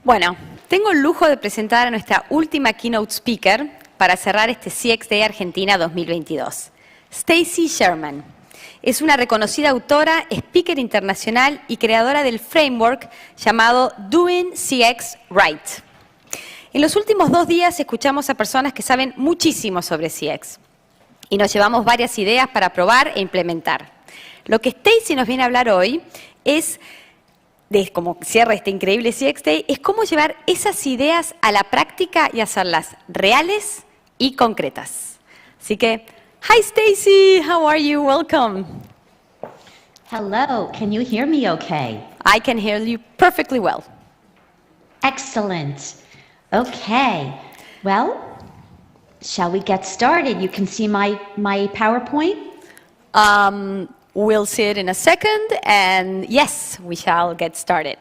Bueno, tengo el lujo de presentar a nuestra última keynote speaker para cerrar este CX Argentina 2022. Stacy Sherman. Es una reconocida autora, speaker internacional y creadora del framework llamado Doing CX Right. En los últimos 2 días escuchamos a personas que saben muchísimo sobre CX y nos llevamos varias ideas para probar e implementar. Lo que Stacy nos viene a hablar hoy es, como cierra este increíble CX Day, es cómo llevar esas ideas a la práctica y hacerlas reales y concretas. Así que, hi Stacy, how are you? Welcome. Hello, can you hear me okay? I can hear you perfectly well. Excellent. Okay, well, shall we get started? You can see my PowerPoint? We'll see it in a second, and yes, we shall get started.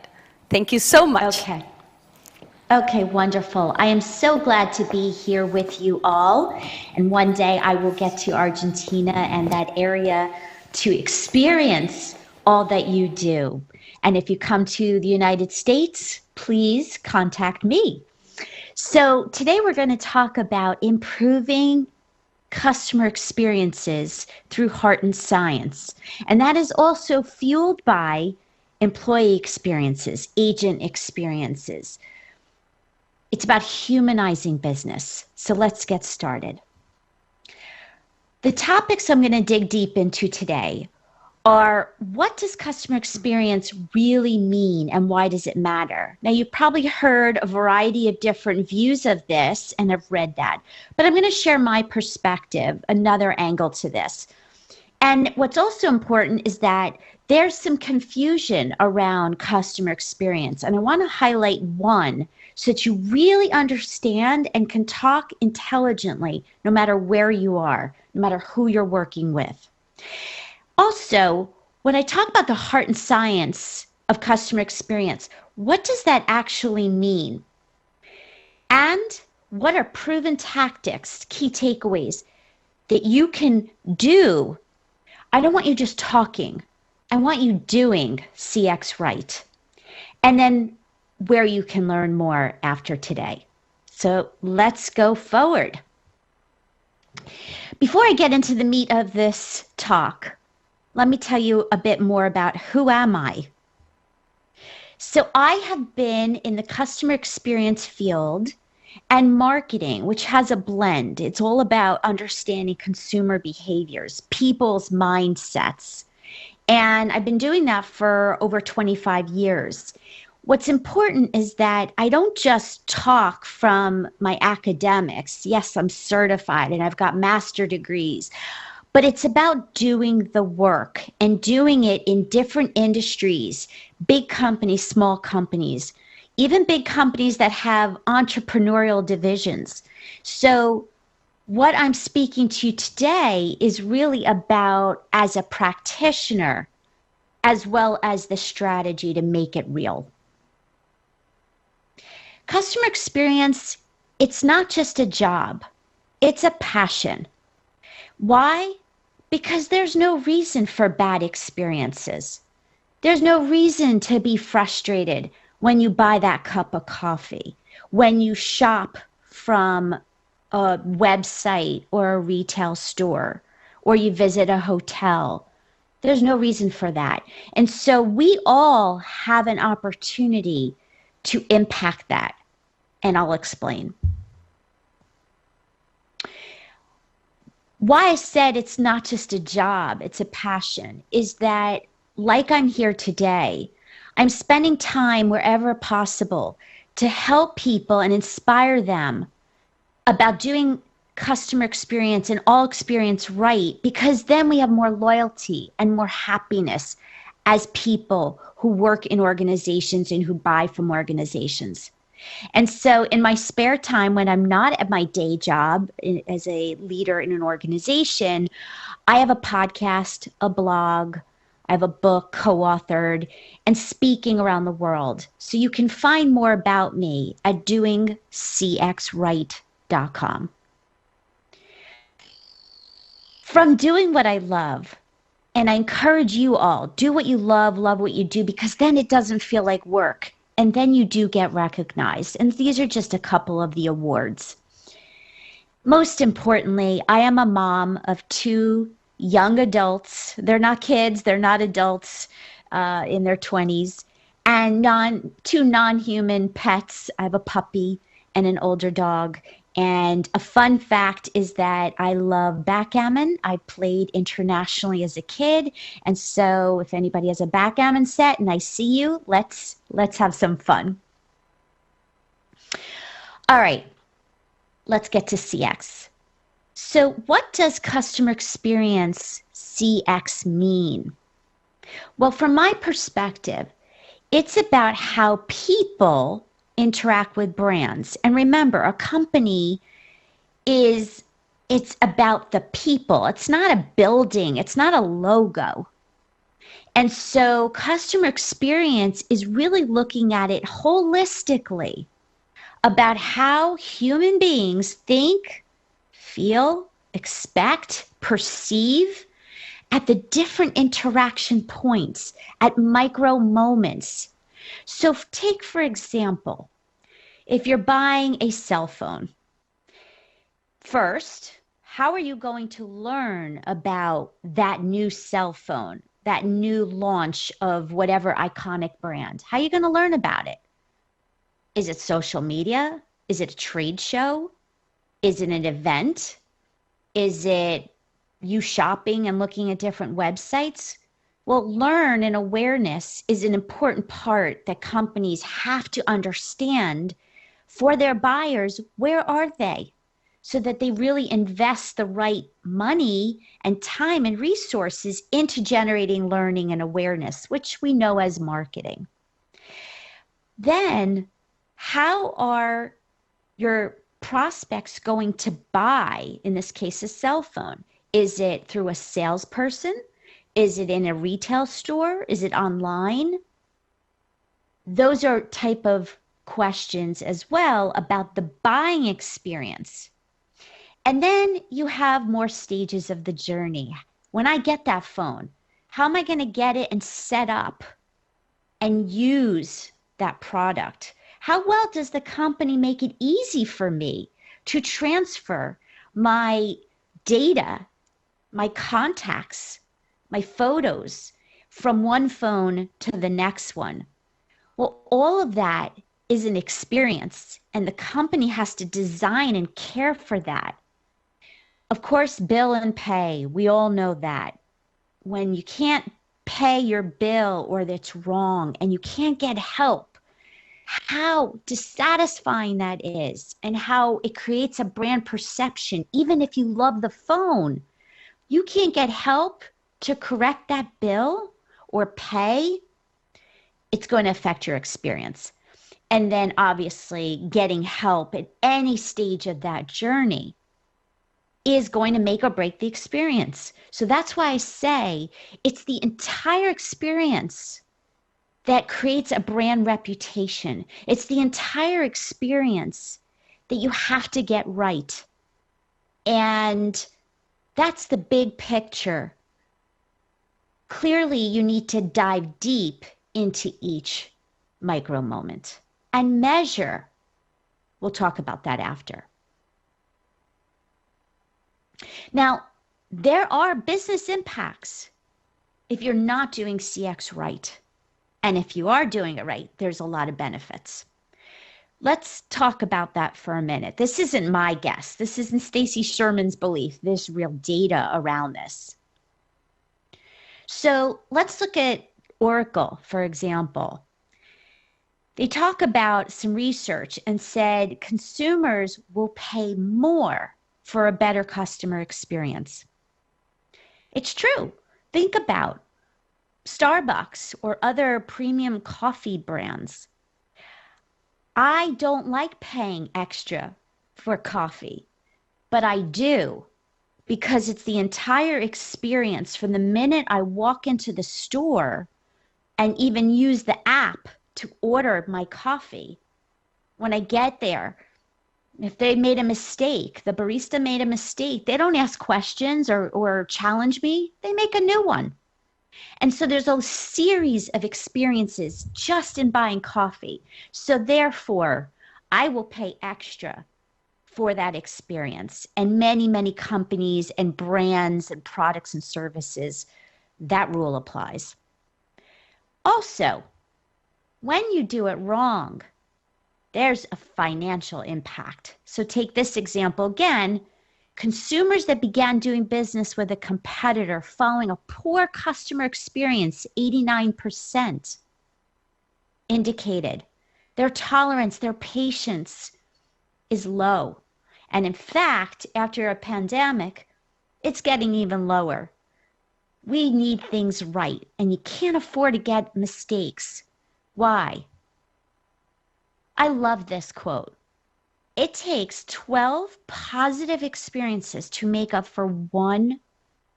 Thank you so much. Okay, wonderful. I am so glad to be here with you all, and one day I will get to Argentina and that area to experience all that you do. And if you come to the United States, please contact me. So today we're going to talk about improving customer experiences through heart and science. And that is also fueled by employee experiences, agent experiences. It's about humanizing business. So let's get started. The topics I'm going to dig deep into today are, what does customer experience really mean and why does it matter? Now, you've probably heard a variety of different views of this and have read that, but I'm going to share my perspective, another angle to this. And what's also important is that there's some confusion around customer experience, and I want to highlight one so that you really understand and can talk intelligently no matter where you are, no matter who you're working with. Also, when I talk about the heart and science of customer experience, what does that actually mean? And what are proven tactics, key takeaways that you can do? I don't want you just talking. I want you doing CX right. And then where you can learn more after today. So let's go forward. Before I get into the meat of this talk, let me tell you a bit more about who am I. So I have been in the customer experience field and marketing, which has a blend. It's all about understanding consumer behaviors, people's mindsets. And I've been doing that for over 25 years. What's important is that I don't just talk from my academics. Yes, I'm certified and I've got master degrees. But it's about doing the work and doing it in different industries, big companies, small companies, even big companies that have entrepreneurial divisions. So what I'm speaking to you today is really about as a practitioner, as well as the strategy to make it real. Customer experience, it's not just a job, it's a passion. Why? Because there's no reason for bad experiences. There's no reason to be frustrated when you buy that cup of coffee, when you shop from a website or a retail store, or you visit a hotel. There's no reason for that. And so we all have an opportunity to impact that. And I'll explain. Why I said it's not just a job, it's a passion, is that like I'm here today, I'm spending time wherever possible to help people and inspire them about doing customer experience and all experience right, because then we have more loyalty and more happiness as people who work in organizations and who buy from organizations. And so in my spare time, when I'm not at my day job as a leader in an organization, I have a podcast, a blog, I have a book co-authored and speaking around the world. So you can find more about me at doingcxright.com. From doing what I love, and I encourage you all, do what you love what you do, because then it doesn't feel like work. and then you do get recognized. And these are just a couple of the awards. Most importantly, I am a mom of 2 young adults. They're not kids, they're not adults in their 20s, and 2 non-human pets. I have a puppy and an older dog. And a fun fact is that I love backgammon. I played internationally as a kid. And so if anybody has a backgammon set and I see you, let's have some fun. All right. Let's get to CX. So what does customer experience CX mean? Well, from my perspective, it's about how people interact with brands. And remember, a company it's about the people. It's not a building. It's not a logo. And so customer experience is really looking at it holistically, about how human beings think, feel, expect, perceive at the different interaction points, at micro moments. So take, for example, if you're buying a cell phone, first, how are you going to learn about that new cell phone, that new launch of whatever iconic brand? How are you going to learn about it? Is it social media? Is it a trade show? Is it an event? Is it you shopping and looking at different websites? Well, learn and awareness is an important part that companies have to understand for their buyers. Where are they? So that they really invest the right money and time and resources into generating learning and awareness, which we know as marketing. Then, how are your prospects going to buy, in this case, a cell phone? Is it through a salesperson? Is it in a retail store? Is it online? Those are type of questions as well about the buying experience. And then you have more stages of the journey. When I get that phone, how am I going to get it and set up and use that product? How well does the company make it easy for me to transfer my data, my contacts, my photos from one phone to the next one? Well, all of that is an experience, and the company has to design and care for that. Of course, bill and pay, we all know that. When you can't pay your bill or that's wrong and you can't get help, how dissatisfying that is, and how it creates a brand perception. Even if you love the phone, you can't get help to correct that bill or pay, it's going to affect your experience. And then obviously getting help at any stage of that journey is going to make or break the experience. So that's why I say it's the entire experience that creates a brand reputation. It's the entire experience that you have to get right. And that's the big picture. Clearly, you need to dive deep into each micro moment and measure. We'll talk about that after. Now, there are business impacts if you're not doing CX right. And if you are doing it right, there's a lot of benefits. Let's talk about that for a minute. This isn't my guess. This isn't Stacy Sherman's belief. There's real data around this. So let's look at Oracle, for example. They talk about some research and said consumers will pay more for a better customer experience. It's true. Think about Starbucks or other premium coffee brands. I don't like paying extra for coffee, but I do because it's the entire experience from the minute I walk into the store and even use the app to order my coffee. When I get there, if they made a mistake, the barista made a mistake, they don't ask questions or challenge me. They make a new one. And so there's a series of experiences just in buying coffee. So therefore, I will pay extra for that experience. And many, many companies and brands and products and services, that rule applies. Also, when you do it wrong, there's a financial impact. So take this example again. Consumers that began doing business with a competitor following a poor customer experience, 89%, indicated their tolerance, their patience is low. And in fact, after a pandemic, it's getting even lower. We need things right, and you can't afford to get mistakes. Why? I love this quote. It takes 12 positive experiences to make up for one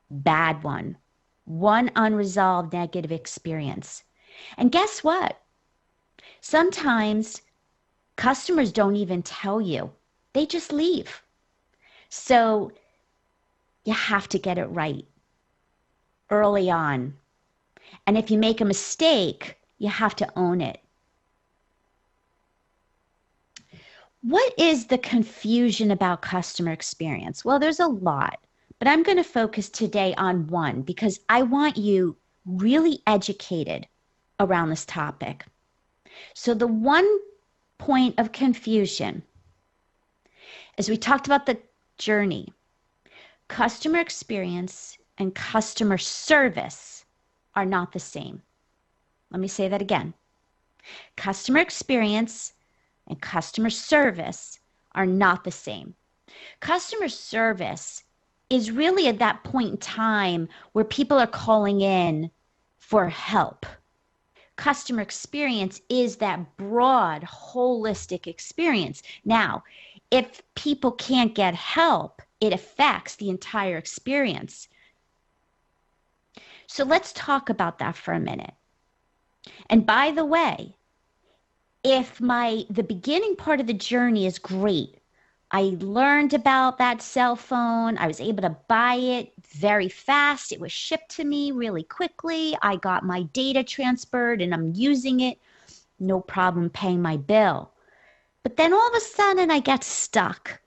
bad one unresolved negative experience. And guess what? Sometimes customers don't even tell you. They just leave. So you have to get it right early on. And if you make a mistake, you have to own it. What is the confusion about customer experience? Well, there's a lot, but I'm going to focus today on one because I want you really educated around this topic. So the one point of confusion, as we talked about the journey, customer experience and customer service are not the same. Let me say that again. Customer experience and customer service are not the same. Customer service is really at that point in time where people are calling in for help. Customer experience is that broad, holistic experience. Now, if people can't get help, it affects the entire experience. So let's talk about that for a minute. And by the way, if the beginning part of the journey is great, I learned about that cell phone, I was able to buy it very fast, it was shipped to me really quickly, I got my data transferred and I'm using it, no problem paying my bill. But then all of a sudden I get stuck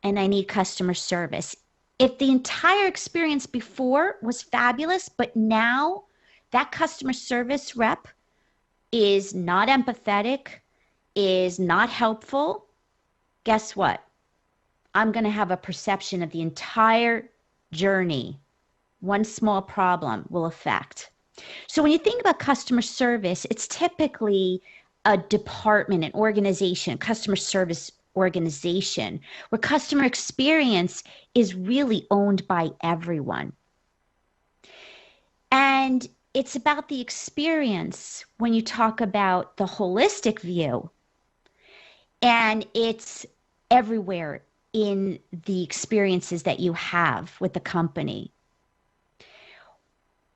and I need customer service. If the entire experience before was fabulous, but now that customer service rep is not empathetic, is not helpful, guess what? I'm going to have a perception of the entire journey. One small problem will affect. So when you think about customer service, it's typically a department, an organization, customer service organization, where customer experience is really owned by everyone. And it's about the experience when you talk about the holistic view, and it's everywhere in the experiences that you have with the company.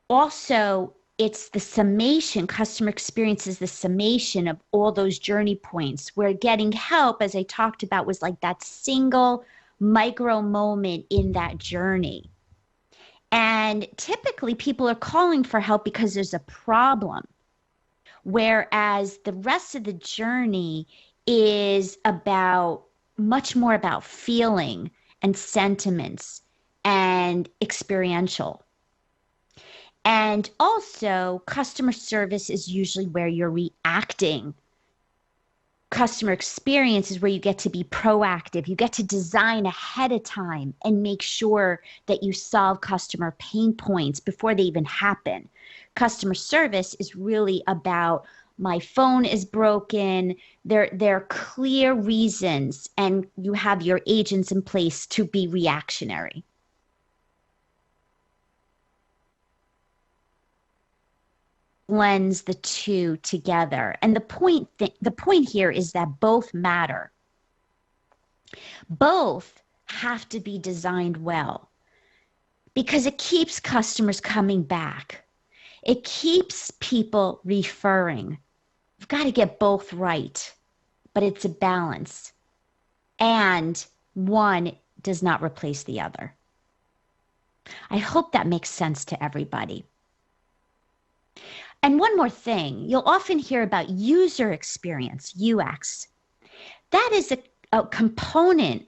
Also, it's the summation, customer experience is the summation of all those journey points where getting help, as I talked about, was like that single micro moment in that journey. And typically people are calling for help because there's a problem, whereas the rest of the journey is about much more about feeling and sentiments and experiential. And also, customer service is usually where you're reacting. Customer experience is where you get to be proactive. You get to design ahead of time and make sure that you solve customer pain points before they even happen. Customer service is really about my phone is broken. There are clear reasons, and you have your agents in place to be reactionary. Blends the two together. And the point here is that both matter. Both have to be designed well because it keeps customers coming back. It keeps people referring. You've got to get both right, but it's a balance. And one does not replace the other. I hope that makes sense to everybody. And one more thing, you'll often hear about user experience, UX. That is a component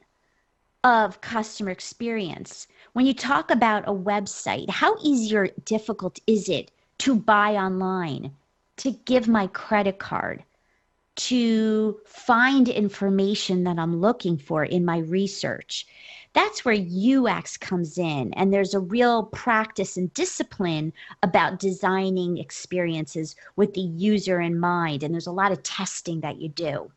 of customer experience. When you talk about a website, how easy or difficult is it to buy online, to give my credit card, to find information that I'm looking for in my research? That's where UX comes in, and there's a real practice and discipline about designing experiences with the user in mind, and there's a lot of testing that you do.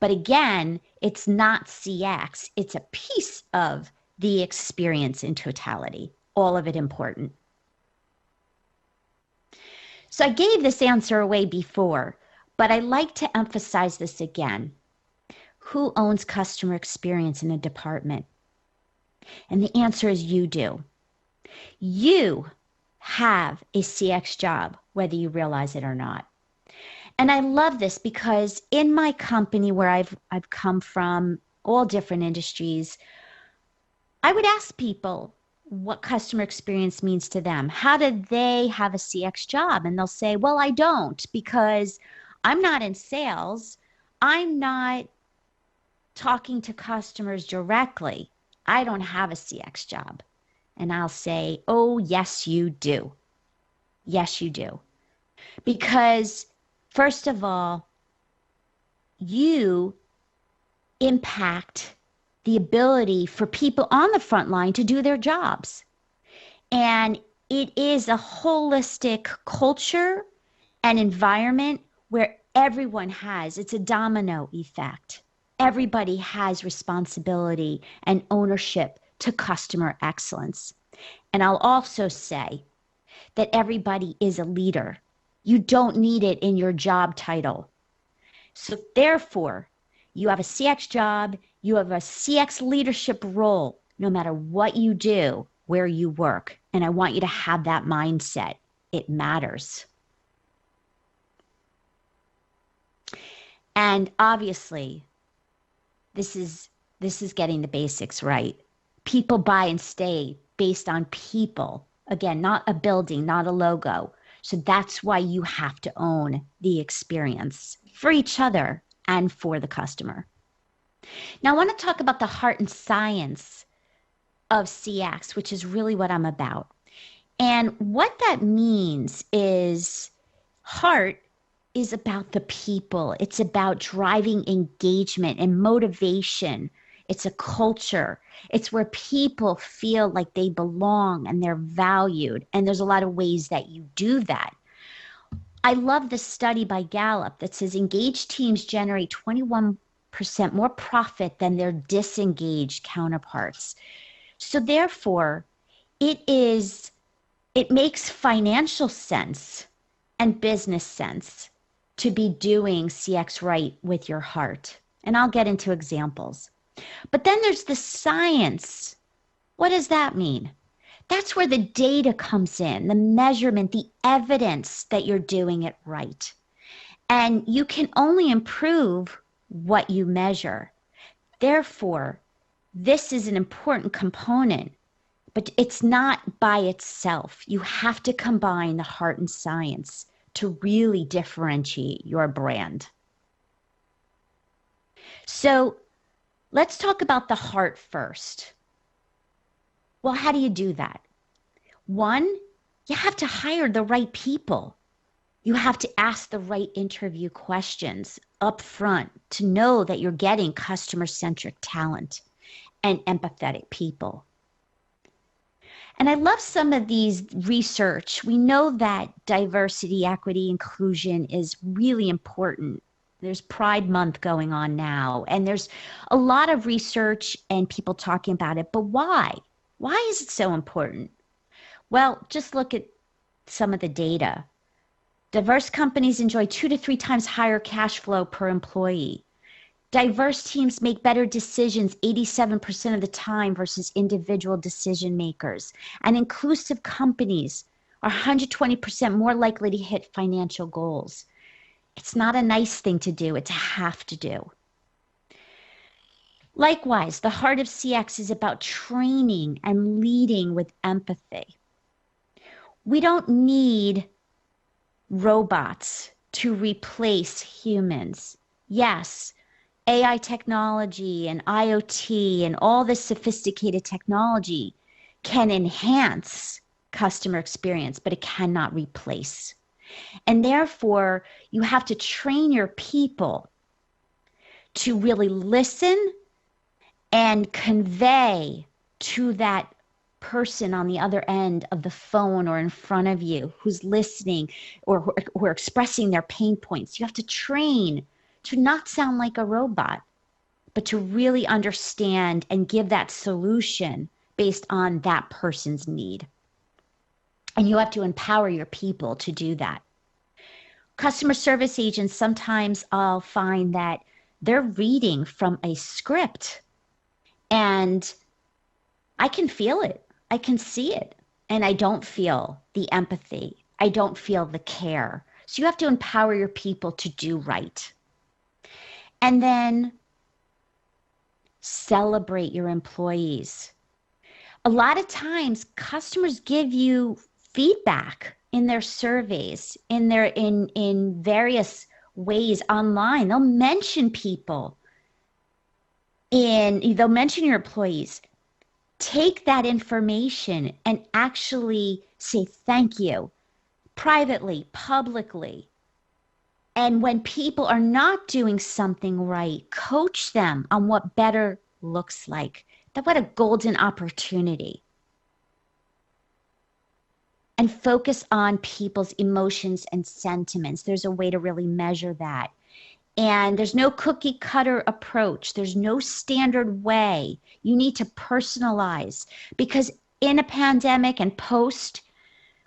But again, it's not CX, it's a piece of the experience in totality, all of it important. So I gave this answer away before, but I like to emphasize this again. Who owns customer experience in a department? And the answer is you do. You have a CX job, whether you realize it or not. And I love this because in my company where I've come from, all different industries, I would ask people what customer experience means to them. How do they have a CX job? And they'll say, well, I don't, because I'm not in sales. I'm not talking to customers directly. I don't have a CX job. And I'll say, oh, yes, you do. Yes, you do. Because first of all, you impact the ability for people on the front line to do their jobs. And it is a holistic culture and environment where everyone has, it's a domino effect. Everybody has responsibility and ownership to customer excellence. And I'll also say that everybody is a leader. You don't need it in your job title. So therefore, you have a CX job, you have a CX leadership role, no matter what you do, where you work. And I want you to have that mindset. It matters. And obviously, this is getting the basics right. People buy and stay based on people. Again, not a building, not a logo. So that's why you have to own the experience for each other and for the customer. Now, I want to talk about the heart and science of CX, which is really what I'm about. And what that means is heart is about the people. It's about driving engagement and motivation. It's a culture. It's where people feel like they belong and they're valued. And there's a lot of ways that you do that. I love this study by Gallup that says engaged teams generate 21% more profit than their disengaged counterparts. So therefore, it makes financial sense and business sense to be doing CX right with your heart. And I'll get into examples. But then there's the science. What does that mean? That's where the data comes in, the measurement, the evidence that you're doing it right. And you can only improve what you measure. Therefore, this is an important component, but it's not by itself. You have to combine the heart and science to really differentiate your brand. So let's talk about the heart first. Well, how do you do that? One, you have to hire the right people. You have to ask the right interview questions up front to know that you're getting customer-centric talent and empathetic people. And I love some of these research. We know that diversity, equity, inclusion is really important. There's Pride Month going on now, and there's a lot of research and people talking about it. But why? Why is it so important? Well, just look at some of the data. Diverse companies enjoy 2 to 3 times higher cash flow per employee. Diverse teams make better decisions 87% of the time versus individual decision makers. And inclusive companies are 120% more likely to hit financial goals. It's not a nice thing to do, it's a have to do. Likewise, the heart of CX is about training and leading with empathy. We don't need robots to replace humans. Yes, AI technology and IoT and all this sophisticated technology can enhance customer experience, but it cannot replace. And therefore, you have to train your people to really listen and convey to that person on the other end of the phone or in front of you who's listening or who are expressing their pain points. You have to train to not sound like a robot, but to really understand and give that solution based on that person's need. And you have to empower your people to do that. Customer service agents, sometimes I'll find that they're reading from a script and I can feel it. I can see it. And I don't feel the empathy. I don't feel the care. So you have to empower your people to do right. And then celebrate your employees. A lot of times customers give you feedback in their surveys, in various ways online. They'll mention people. They'll mention your employees. Take that information and actually say thank you privately, publicly. And when people are not doing something right, coach them on what better looks like. What a golden opportunity. And focus on people's emotions and sentiments. There's a way to really measure that. And there's no cookie cutter approach. There's no standard way. You need to personalize because in a pandemic and post,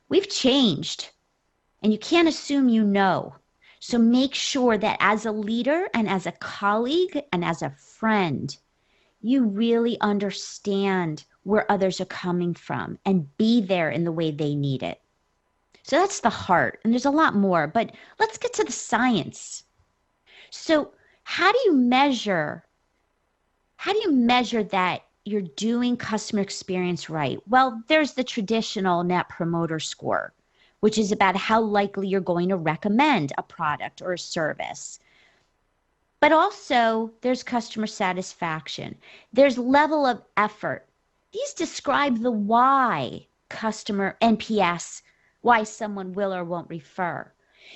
we've changed and you can't assume you know. So make sure that as a leader and as a colleague and as a friend, you really understand where others are coming from and be there in the way they need it. So that's the heart. And there's a lot more, but let's get to the science. So how do you measure that you're doing customer experience right? Well, there's the traditional Net Promoter Score, which is about how likely you're going to recommend a product or a service. But also there's customer satisfaction. There's level of effort. These describe the why customer NPS, why someone will or won't refer.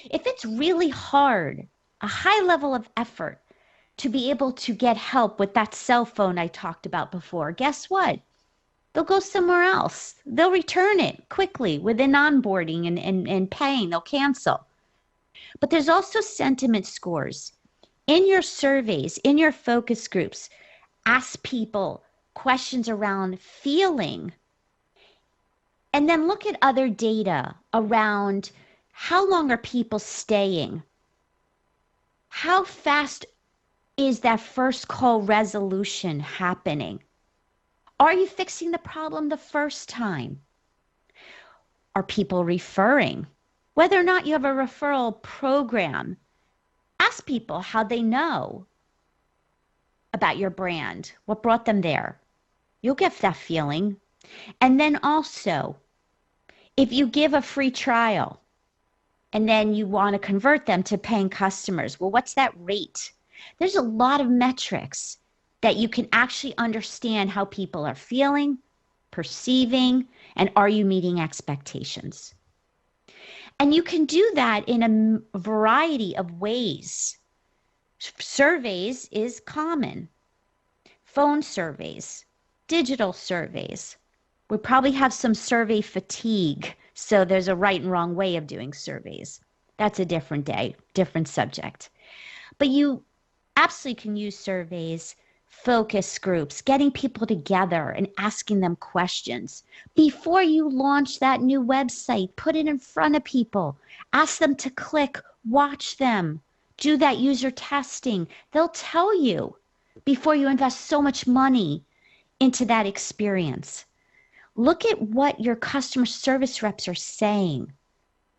If it's really hard, a high level of effort to be able to get help with that cell phone I talked about before, guess what? They'll go somewhere else. They'll return it quickly within onboarding and paying. They'll cancel. But there's also sentiment scores. In your surveys, in your focus groups, ask people questions around feeling. And then look at other data around how long are people staying? How fast is that first call resolution happening? Are you fixing the problem the first time? Are people referring? Whether or not you have a referral program, ask people how they know about your brand, what brought them there. You'll get that feeling. And then also, if you give a free trial and then you want to convert them to paying customers, well, what's that rate? There's a lot of metrics that you can actually understand how people are feeling, perceiving, and are you meeting expectations? And you can do that in a variety of ways. Surveys is common. Phone surveys, digital surveys. We probably have some survey fatigue, so there's a right and wrong way of doing surveys. That's a different day, different subject. But you absolutely can use surveys, focus groups, getting people together and asking them questions. Before you launch that new website, put it in front of people. Ask them to click, watch them, do that user testing. They'll tell you before you invest so much money into that experience. Look at what your customer service reps are saying.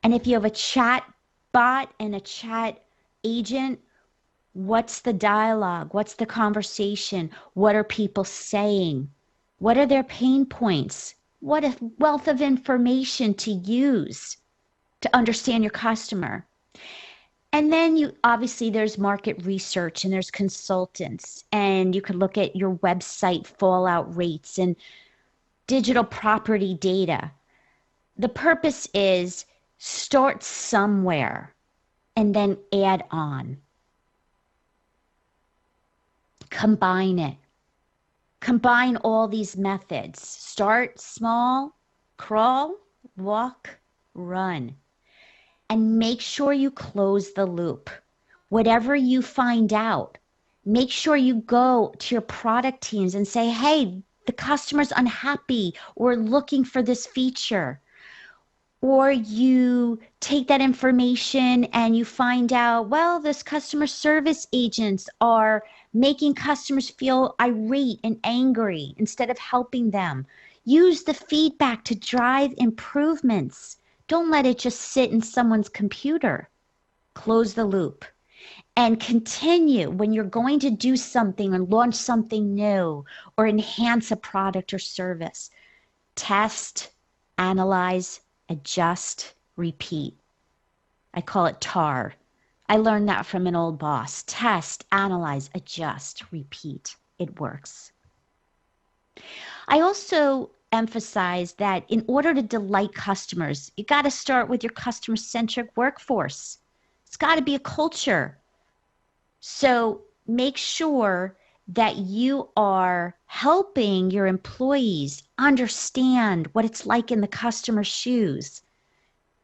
And if you have a chat bot and a chat agent, what's the dialogue? What's the conversation? What are people saying? What are their pain points? What a wealth of information to use. to understand your customer. And then obviously there's market research and there's consultants, and you could look at your website fallout rates and digital property data. The purpose is start somewhere and then add on. Combine it. Combine all these methods. Start small, crawl, walk, run. And make sure you close the loop. Whatever you find out, make sure you go to your product teams and say, hey, the customer's unhappy or looking for this feature. Or you take that information and you find out, well, this customer service agents are making customers feel irate and angry instead of helping them. Use the feedback to drive improvements. Don't let it just sit in someone's computer. Close the loop. And continue when you're going to do something or launch something new or enhance a product or service. Test, analyze, adjust, repeat. I call it TAR. I learned that from an old boss. Test, analyze, adjust, repeat. It works. I also emphasize that in order to delight customers, you got to start with your customer-centric workforce. It's got to be a culture. So make sure that you are helping your employees understand what it's like in the customer's shoes.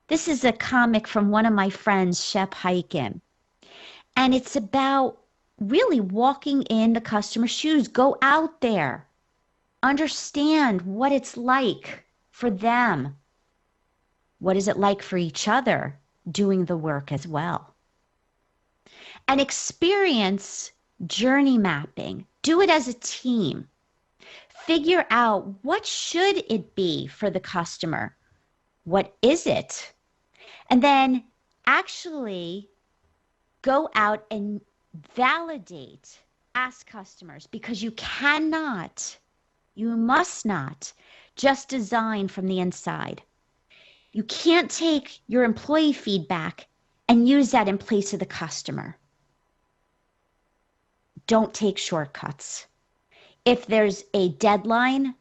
This is a comic from one of my friends, Shep Hyken. And it's about really walking in the customer's shoes. Go out there. Understand what it's like for them. What is it like for each other doing the work as well? And experience journey mapping. Do it as a team. Figure out what should it be for the customer. What is it? And then actually go out and validate, ask customers, because you must not just design from the inside. You can't take your employee feedback and use that in place of the customer. Don't take shortcuts. If there's a deadline,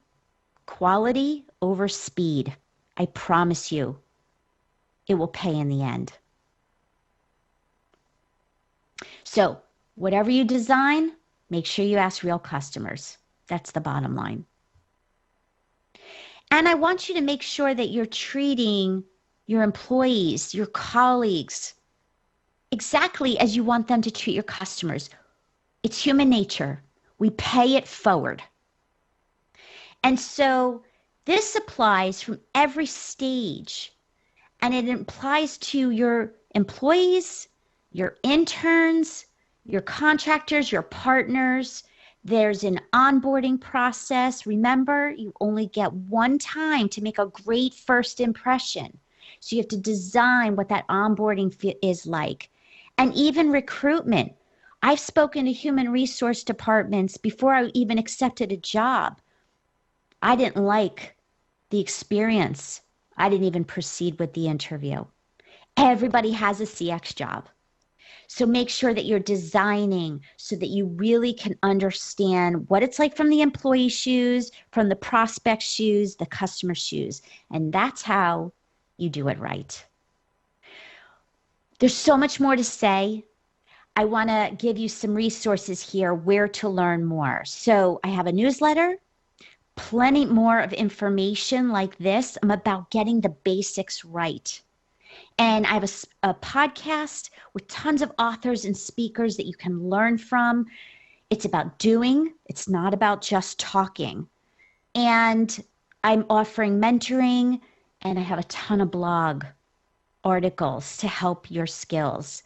quality over speed. I promise you, it will pay in the end. So, whatever you design, make sure you ask real customers. That's the bottom line. And I want you to make sure that you're treating your employees, your colleagues, exactly as you want them to treat your customers. It's human nature. We pay it forward. And so this applies from every stage. And it applies to your employees, your interns, your contractors, your partners. There's an onboarding process. Remember, you only get one time to make a great first impression. So you have to design what that onboarding is like. And even recruitment. I've spoken to human resource departments before I even accepted a job. I didn't like the experience. I didn't even proceed with the interview. Everybody has a CX job. So make sure that you're designing so that you really can understand what it's like from the employee shoes, from the prospect shoes, the customer shoes. And that's how you do it right. There's so much more to say. I want to give you some resources here where to learn more. So I have a newsletter, plenty more of information like this. I'm about getting the basics right. And I have a podcast with tons of authors and speakers that you can learn from. It's about doing. It's not about just talking. And I'm offering mentoring, and I have a ton of blog articles to help your skills.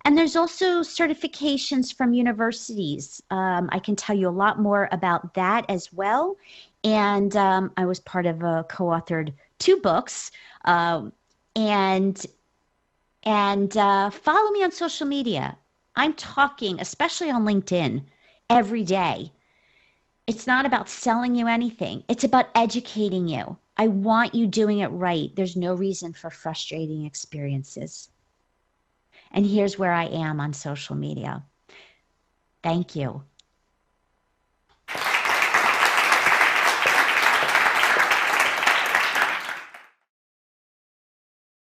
And there's also certifications from universities. I can tell you a lot more about that as well. And I was part of co-authored 2 books. And follow me on social media. I'm talking, especially on LinkedIn, every day. It's not about selling you anything. It's about educating you. I want you doing it right. There's no reason for frustrating experiences. And here's where I am on social media. Thank you.